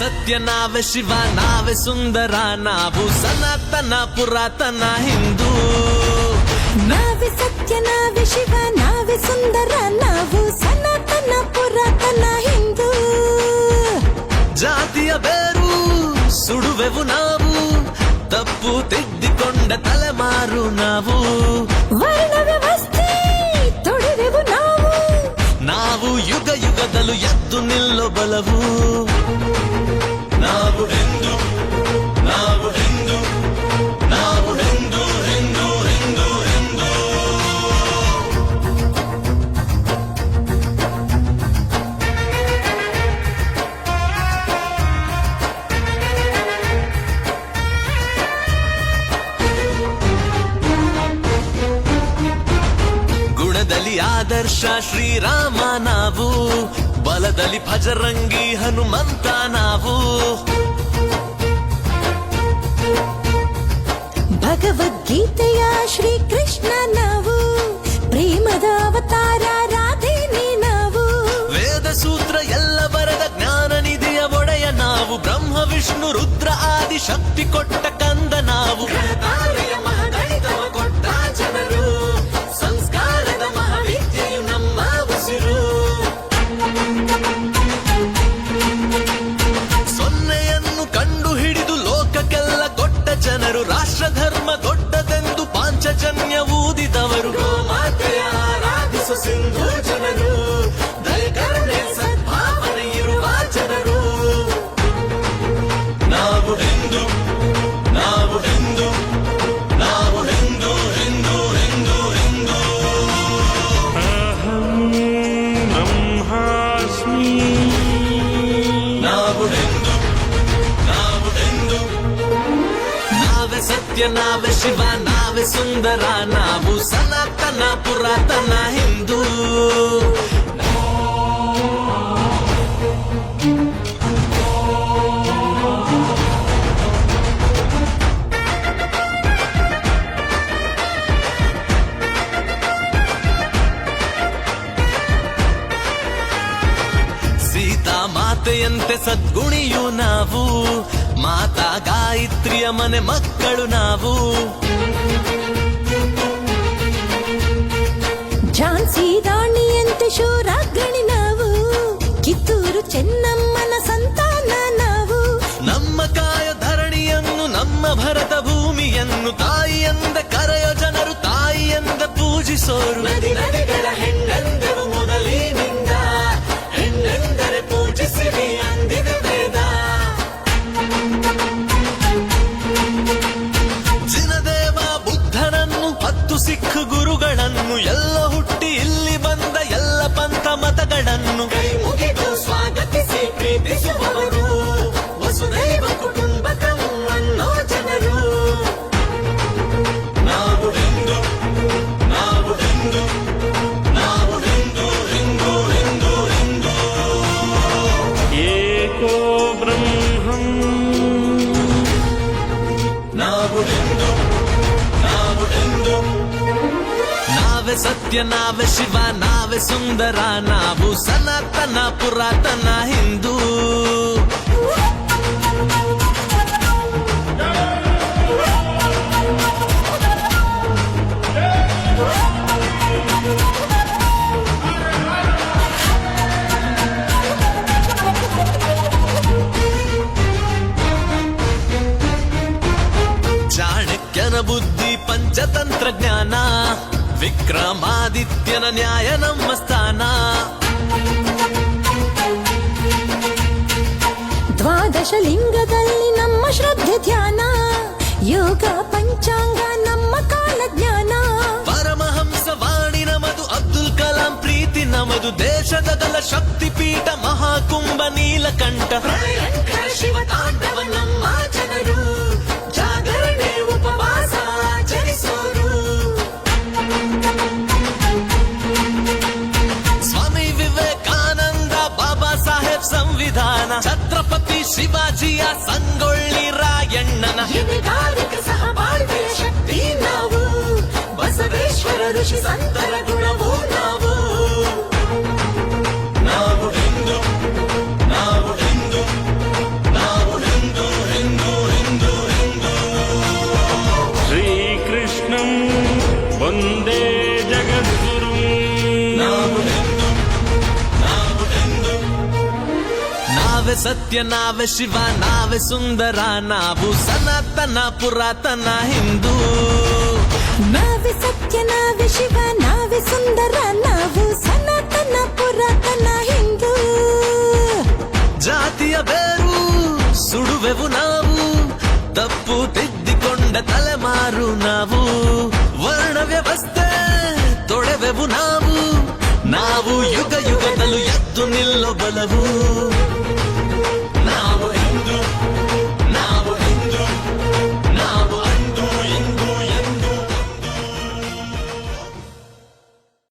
ಸತ್ಯ ನಾವೇ ಶಿವ ನಾವೇ ಸುಂದರ ನಾವು ಸನಾತನ ಪುರಾತನ ಹಿಂದೂ ನಾವೇ ಸತ್ಯ ನಾವೇ ಶಿವ ನಾವೇ ಸುಂದರ ನಾವು ಸನಾತನ ಪುರಾತನ ಹಿಂದೂ ಜಾತಿಯ ಬೇರು ಸುಡುವೆವು ನಾವು ತಪ್ಪು ತಿದ್ದಿಕೊಂಡ ತಲೆಮಾರು ನಾವು ವರ್ಣ ವ್ಯವಸ್ಥೆ ತೊಡೆವೆವು ನಾವು ಯುಗ ಯುಗದಲ್ಲೂ ಎದ್ದು ನಿಲ್ಲೋ ಬಲವು ನಾವು ಹಿಂದೂ ನಾವು ಹಿಂದೂ ನಾವು ಹಿಂದೂ ಹಿಂದೂ ಹಿಂದೂ ಹಿಂದೂ ಗುಣದಲ್ಲಿ ಆದರ್ಶ ಶ್ರೀರಾಮ ನಾವು ಬಲದಲ್ಲಿ ಭಜರಂಗಿ ಹನುಮಂತ ನಾವು ಭಗವದ್ಗೀತೆಯ ಶ್ರೀಕೃಷ್ಣ ನಾವು ಪ್ರೇಮದ ಅವತಾರ ರಾಧೇನಿ ನಾವು ವೇದ ಸೂತ್ರ ಎಲ್ಲ ಬರೆದ ಜ್ಞಾನ ನಿಧಿಯ ಒಡೆಯ ನಾವು ಬ್ರಹ್ಮ ವಿಷ್ಣು ರುದ್ರ ಆದಿ ಶಕ್ತಿ ಕೊಟ್ಟ ಕಂದ ನಾವು ಮಹಾಗಣಿತವ ಕೊಟ್ಟ ಜನರು ಸಂಸ್ಕಾರದ ಮಹಾವಿದ್ಯೆಯು ನಮ್ಮ ಉಸಿರು ಸೊನ್ನೆಯನ್ನು ಕಂಡು ಹಿಡಿದು ಲೋಕಕ್ಕೆಲ್ಲ ಕೊಟ್ಟ ಜನರು ರಾಷ್ಟ್ರ ಧರ್ಮ ದೊಡ್ಡದೆಂದು ಪಾಂಚಜನ್ಯ ಊದಿದವರು ಗೋಮಾತೆಯ ಆರಾಧಿಸು ಸಿಂಧು ಜನರು ದಯಕರುಣೆ ಸದ್ಭಾವನೆ ಇರುವ ಜನರು ನಾವು ಹಿಂದೂ ನಾವು ಹಿಂದೂ ನಾವು ಹಿಂದೂ ಹಿಂದೂ ಹಿಂದೂ ಹಿಂದೂ ಬ್ರಹ್ಮಾಸ್ಮಿ ನಾವು ಹಿಂದೂ ನಾವು ಹಿಂದೂ ನಾವೇ ಸತ್ಯ ನಾವೇ ಶಿವ ನಾವೇ ಸುಂದರ ನಾವು ಸನಾತನ ಪುರಾತನ ಹಿಂದೂ ಸೀತಾ ಮಾತೆಯಂತೆ ಸದ್ಗುಣಿಯು ನಾವು ಮಾತಾ ಗಾಯತ್ರಿಯ ಮನೆ ಮಕ್ಕಳು ನಾವು ಝಾನ್ಸಿ ರಾಣಿಯಂತೆ ಶೂರಾಗ್ರಣಿ ನಾವು ಕಿತ್ತೂರು ಚೆನ್ನಮ್ಮನ ಸಂತಾನ ನಾವು ನಮ್ಮ ಕಾಯ ಧರಣಿಯನ್ನು ನಮ್ಮ ಭರತ ಭೂಮಿಯನ್ನು ತಾಯಿಯಂದ ಕರೆಯೋ ಜನರು ತಾಯಿಯಂದ ಪೂಜಿಸೋರು ನದಿ ನದಿಗಳ ಹೆಣ್ಣೆಂದೆವು ಮೊದಲಿನಿಂದ ಹೆಣ್ಣೆಂದರೆ ಪೂಜಿಸಿರಿ ಅಂದಿದೆ ವೇದ ಜಿನದೇವ ಬುದ್ಧನನ್ನು 10 ಸಿಖ್ ಗುರುಗಳನ್ನು ಎಲ್ಲ ಹುಟ್ಟಿ ಇಲ್ಲಿ ಬಂದ ಎಲ್ಲ ಪಂಥ ಮತಗಳನ್ನು ಕೈ ಮುಗಿದು ಸ್ವಾಗತಿಸಿ ಪ್ರೀತಿಸುವವರು ವಸುದೈವ ಕುಟುಂಬಕಂ ಅನ್ನೋ ಜನರು ನಾವು ಹಿಂದೂ ನಾವು ಹಿಂದೂ ನಾವು ಹಿಂದೂ ಹಿಂದೂ ಹಿಂದೂ ಹಿಂದೂ ಏಕೋ ಬ್ರಹ್ಮಂ ನಾವು ಹಿಂದೂ ನಾವು ಹಿಂದೂ ನಾವೇ ಸತ್ಯ ನಾವೇ ಶಿವ ನಾವೇ ಸುಂದರ ನಾವು ಸನಾತನ ಪುರಾತನ ಹಿಂದೂ ಚಾಣಕ್ಯನ ಬುದ್ಧಿ ಪಂಚತಂತ್ರಜ್ಞಾನ ವಿಕ್ರಮಾದಿತ್ಯನ ನ್ಯಾಯ ನಮ್ಮ ಸ್ಥಾನ ದ್ವಾದಶ ಲಿಂಗದಲ್ಲಿ ನಮ್ಮ ಶ್ರದ್ಧೆ ಧ್ಯಾನ ಯೋಗ ಪಂಚಾಂಗ ನಮ್ಮ ಕಾಲ ಜ್ಞಾನ ಪರಮಹಂಸ ವಾಣಿ ನಮದು ಅಬ್ದುಲ್ ಕಲಾಂ ಪ್ರೀತಿ ನಮದು ದೇಶದ ಶಕ್ತಿ ಪೀಠ ಮಹಾಕುಂಭ ನೀಲಕಂಠ ಶಿವ ತಾಂಡವ ನಮ್ಮ ಜನರು ಜಾಗರಣೆ ಉಪವಾಸ ಆಚರಿಸೋರು ಸ್ವಾಮಿ ವಿವೇಕಾನಂದ ಬಾಬಾ ಸಾಹೇಬ್ ಸಂವಿಧಾನ ಛತ್ರಪತಿ ಶಿವಾಜಿಯ ಸಂಗೊಳ್ಳಿ ರಾಯಣ್ಣನ ಸಹಬಾಳ್ವೆಯ ಶಕ್ತಿ ನಾವು ಬಸವೇಶ್ವರ ಋಷಿ ಸಂತರ ಗುಣವೂ ನಾವು ನಾವು ಹಿಂದೂ ನಾವು ಹಿಂದೂ ನಾವೇ ಸತ್ಯ ನಾವೇ ಶಿವ ನಾವೇ ಸುಂದರ ನಾವು ಸನಾತನ ಪುರಾತನ ಹಿಂದೂ ನಾವೇ ಸತ್ಯ ನಾವೇ ಶಿವ ನಾವೇ ಸುಂದರ ನಾವು ಸನಾತನ ಪುರಾತನ ಹಿಂದೂ ಜಾತಿಯ ಬೇರು ಸುಡುವೆವು ನಾವು ತಪ್ಪು ತಿದ್ದಿಕೊಂಡ ತಲೆಮಾರು ನಾವು ವರ್ಣ ವ್ಯವಸ್ಥೆ ತೊಳೆವೆವು ನಾವು ಯುಗ ಯುಗದಲ್ಲೂ ಎದ್ದು ನಿಲ್ಲೋ ಬಲವು